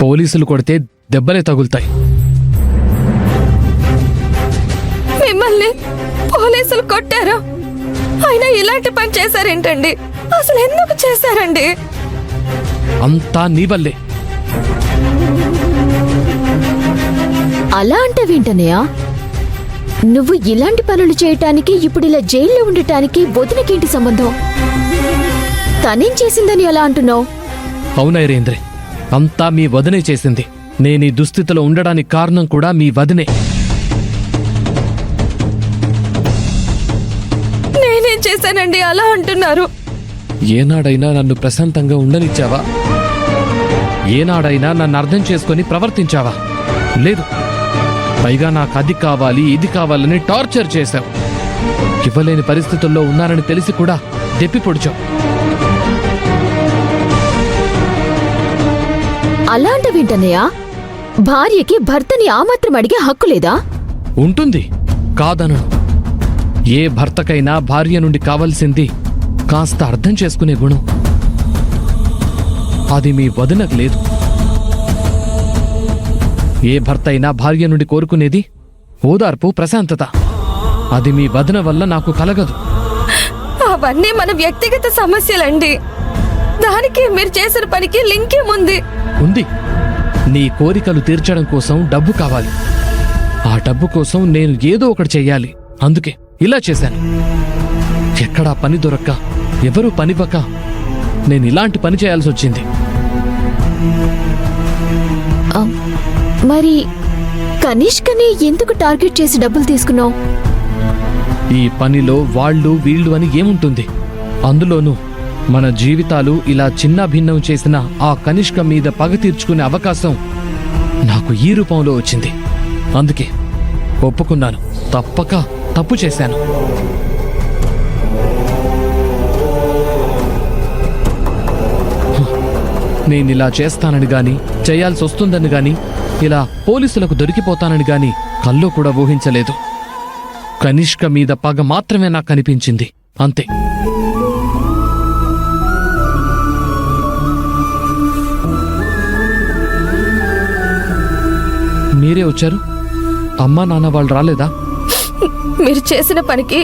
పోలీసులు కొడితే దెబ్బలే తగులుతాయి. మిమ్మల్ని పోలీసులు కొట్టారా? అయినా ఇలాంటి పని చేశారేంటండి? అసలు ఎందుకు చేశారండి? అంతా నీ వల్లే. అలా అంటావేంటన్నయ్య? నువ్వు ఇలాంటి పనులు చేయటానికి ఇప్పుడు ఇలా జైల్లో ఉండటానికి వదినకేంటి సంబంధం? తనేం చేసిందని ఎలా అంటున్నావు? అవునైరేంద్రే, అంతా మీ వదినే చేసింది. నేనీ దుస్థితిలో ఉండడానికి కారణం కూడా మీ వదినే. నేనేం చేశానండి అలా అంటున్నారు? ఏనాడైనా నన్ను ప్రశాంతంగా ఉండనిచ్చావా? ఏనాడైనా నన్ను అర్థం చేసుకొని ప్రవర్తించావా? లేదు. పైగా నాకు అది కావాలి ఇది కావాలని టార్చర్ చేశావు. ఇవ్వలేని పరిస్థితుల్లో ఉన్నారని తెలిసి కూడా దెప్పి పొడిచావు. అలా అంటావేంటన్నయ్య? భార్యకి భర్తని ఆ మాత్రం అడిగే హక్కు లేదా? ఉంటుంది, కాదనను. ఏ భర్తకైనా భార్య నుండి కావలసింది కాస్త అర్థం చేసుకునే గుణం. అది మీ వదినకు లేదు. ఏ భర్త అయినా భార్య నుండి కోరుకునేది ఓదార్పు, ప్రశాంతత. అది మీ వదిన వల్ల నాకు కలగదు. అవన్నీ మన వ్యక్తిగత సమస్యలండి. దానికి మీరు చేసిన పనికి లింకేముంది? ఉంది. నీ కోరికలు తీర్చడం కోసం డబ్బు కావాలి. ఆ డబ్బు కోసం నేను ఏదో ఒకటి చెయ్యాలి. అందుకే ఇలా చేశాను. ఎక్కడా పని దొరక్క, ఎవరూ పనివ్వక నేను ఇలాంటి పని చేయాల్సి వచ్చింది. మరి కనిష్కని ఎందుకు టార్గెట్ చేసి డబ్బులు తీసుకున్నావు? ఈ పనిలో వాళ్ళు వీళ్ళు అని ఏముంటుంది? అందులోనూ మన జీవితాలు ఇలా చిన్న భిన్నం చేసిన ఆ కనిష్క మీద పగ తీర్చుకునే అవకాశం నాకు ఈ రూపంలో వచ్చింది. అందుకే ఒప్పుకున్నాను. తప్పక తప్పు చేశాను. నేనిలా చేస్తానని గాని, చేయాల్సి వస్తుందని గాని, ఇలా పోలీసులకు దొరికిపోతానని గాని కల్లో కూడా ఊహించలేదు. కనిష్క మీద పగ మాత్రమే నాకు కనిపించింది, అంతే. మీరే వచ్చారు? అమ్మా నాన్న వాళ్ళు రాలేదా? మీరు చేసిన పనికి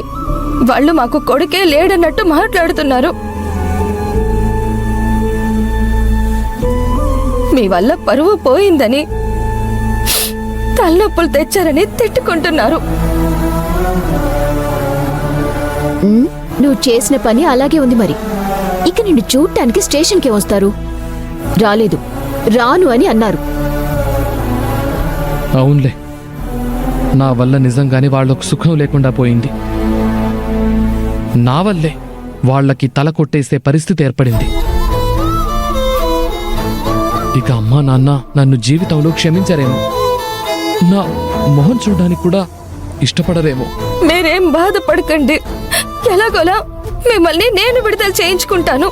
వాళ్ళు మాకు కొడుకే లేడన్నట్టు మాట్లాడుతున్నారు. మీ వల్ల పరువు పోయిందని, తలనొప్పులు తెచ్చారని తిట్టుకుంటున్నారు. నువ్వు చేసిన పని అలాగే ఉంది. మరి ఇక నిన్ను చూడటానికి స్టేషన్కి వస్తారు. రాలేదు, రాను అని అన్నారు. అవునులే, నా వల్ల నిజంగానే వాళ్లకు సుఖం లేకుండా పోయింది. నా వల్లే వాళ్లకి తల కొట్టేసే పరిస్థితి ఏర్పడింది. ఇక అమ్మా నాన్న నన్ను జీవితంలో క్షమించరేమో, నా మొహం చూడడానికి కూడా ఇష్టపడరేమో. మీరేం బాధపడకండి. ఎలాగోలా మిమ్మల్ని నేను విడుదల చేయించుకుంటాను.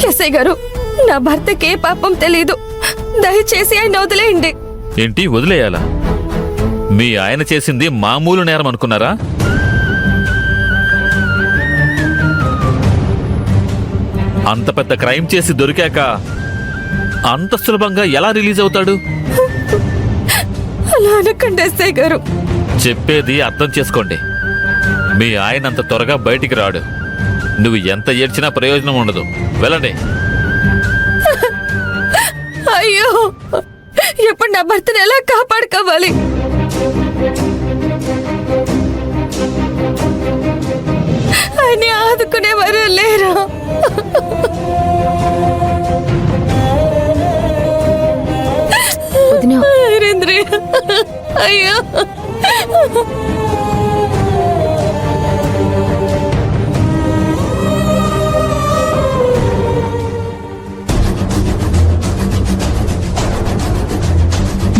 ఎస్ఐ గారు, నా భర్తకే పాపం తెలీదు. దయచేసి ఆయన వదిలేయండి. ఏంటి వదిలేయాలా? మీ ఆయన చేసింది మామూలు నేరం అనుకున్నారా? అంత పెద్ద క్రైమ్ చేసి దొరికాక అంత సులభంగా ఎలా రిలీజ్ అవుతాడు? అలా అనకండి ఎస్ఐ గారు. చెప్పేది అర్థం చేసుకోండి. మీ ఆయన అంత త్వరగా బయటికి రాడు. నువ్వు ఎంత ఏడ్చినా ప్రయోజనం ఉండదు. వెళ్ళండి. అయ్యో, ఇప్పుడు నా భర్తను ఎలా కాపాడుకోవాలి? ఆయన ఆదుకునేవారు లేరా? అయ్యో,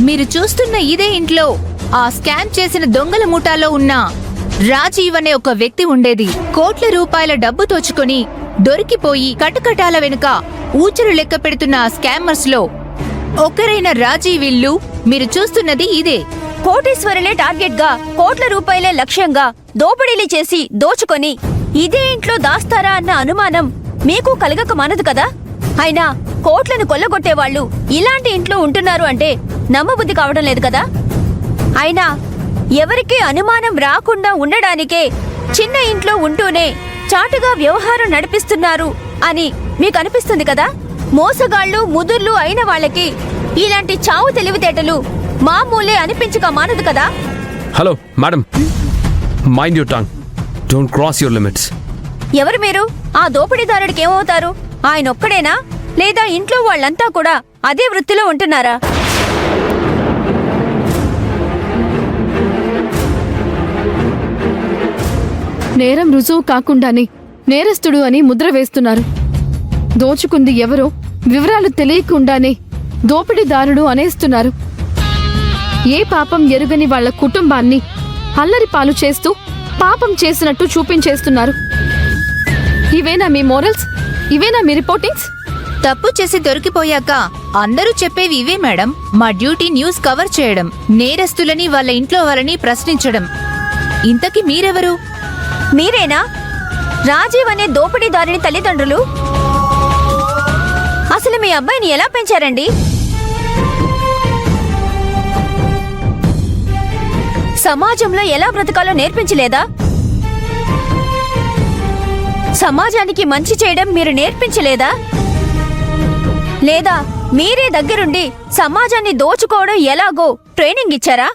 మీరు చూస్తున్న ఇదే ఇంట్లో ఆ స్కామ్ చేసిన దొంగల ముఠాలో ఉన్న రాజీవ్ అనే ఒక వ్యక్తి ఉండేది. కోట్ల రూపాయల డబ్బు తోచుకొని దొరికిపోయి కటకటాల వెనుక ఊచలు లెక్క పెడుతున్న ఆ స్కామర్స్ లో ఒకరైన రాజీవ్ ఇల్లు మీరు చూస్తున్నది ఇదే. కోటీశ్వరులే టార్గెట్ గా, కోట్ల రూపాయలే లక్ష్యంగా దోపిడీలు చేసి దోచుకొని ఇదే ఇంట్లో దాస్తారా అన్న అనుమానం మీకు కలగక మానదు కదా. అయినా కోట్లను కొల్లగొట్టేవాళ్లు ఇలాంటి ఇంట్లో ఉంటున్నారు అంటే నమ్మబుద్ధి కావడం లేదు కదా. అయినా ఎవరికీ అనుమానం రాకుండా ఉండడానికే చిన్న ఇంట్లో ఉంటూనే చాటుగా వ్యవహారం నడిపిస్తున్నారు అని మీకు అనిపిస్తుంది కదా. మోసగాళ్లు ముదుర్లు అయిన వాళ్ళకి ఇలాంటి చావు తెలివితేటలు మామూలే అనిపించక మానదు కదా. Hello madam, mind your tongue, don't cross your limits. ఎవరు మీరు? ఆ దోపిడీదారుడికి ఏమవుతారు? ఆయన ఒక్కడేనా లేదా ఇంట్లో వాళ్ళంతా కూడా అదే వృత్తిలో ఉంటున్నారా? నేరం రుజువు కాకుండానే నేరస్తుడు అని ముద్ర వేస్తున్నారు. దోచుకుంది ఎవరో వివరాలు తెలియకుండానే దోపిడీదారుడు అనేస్తున్నారు. ఏ పాపం ఎరుగని వాళ్ళ కుటుంబాన్ని అల్లరి పాలు చేస్తూ పాపం చేసినట్టు చూపించేస్తున్నారు. ఇవేనా మీ మోరల్స్? ఇవేనా మీ రిపోర్టింగ్స్? తప్పు చేసి దొరికిపోయాక అందరూ చెప్పేవి ఇవే మేడం. మా డ్యూటీ న్యూస్ కవర్ చేయడం, నేరస్తులని వాళ్ళ ఇంట్లో వాళ్ళని ప్రశ్నించడం. ఇంతకీ మీరెవరు? మీరేనా రాజీవ్ అనే దోపిడీదారుని తల్లిదండ్రులు? అసలు మీ అబ్బాయిని ఎలా పెంచారండి? సమాజంలో ఎలా బ్రతకాలో నేర్పించలేదా? సమాజానికి మంచి చేయడం మీరు నేర్పించలేదా? లేదా మీరే దగ్గరుండి సమాజాన్ని దోచుకోవడం ఎలాగో ట్రైనింగ్ ఇచ్చారా?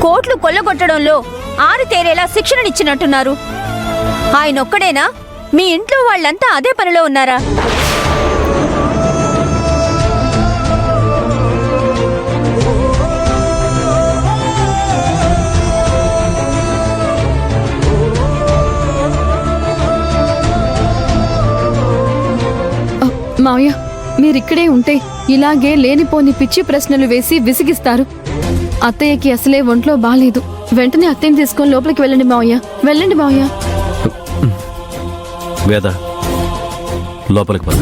కోట్లు కొల్లగొట్టడంలో ఆరితేరేలా శిక్షణనిచ్చినట్టున్నారు. ఆయనొక్కడేనా? మీ ఇంట్లో వాళ్ళంతా అదే పనిలో ఉన్నారా? మావయ్య, మీరిక్కడే ఉంటే ఇలాగే లేనిపోని పిచ్చి ప్రశ్నలు వేసి విసిగిస్తారు. అత్తయ్యకి అసలే ఒంట్లో బాలేదు. వెంటనే అత్తయ్యని తీసుకొని లోపలికి వెళ్ళండి మావయ్య. వెళ్ళండి మావయ్య. వేద, లోపలికి పద.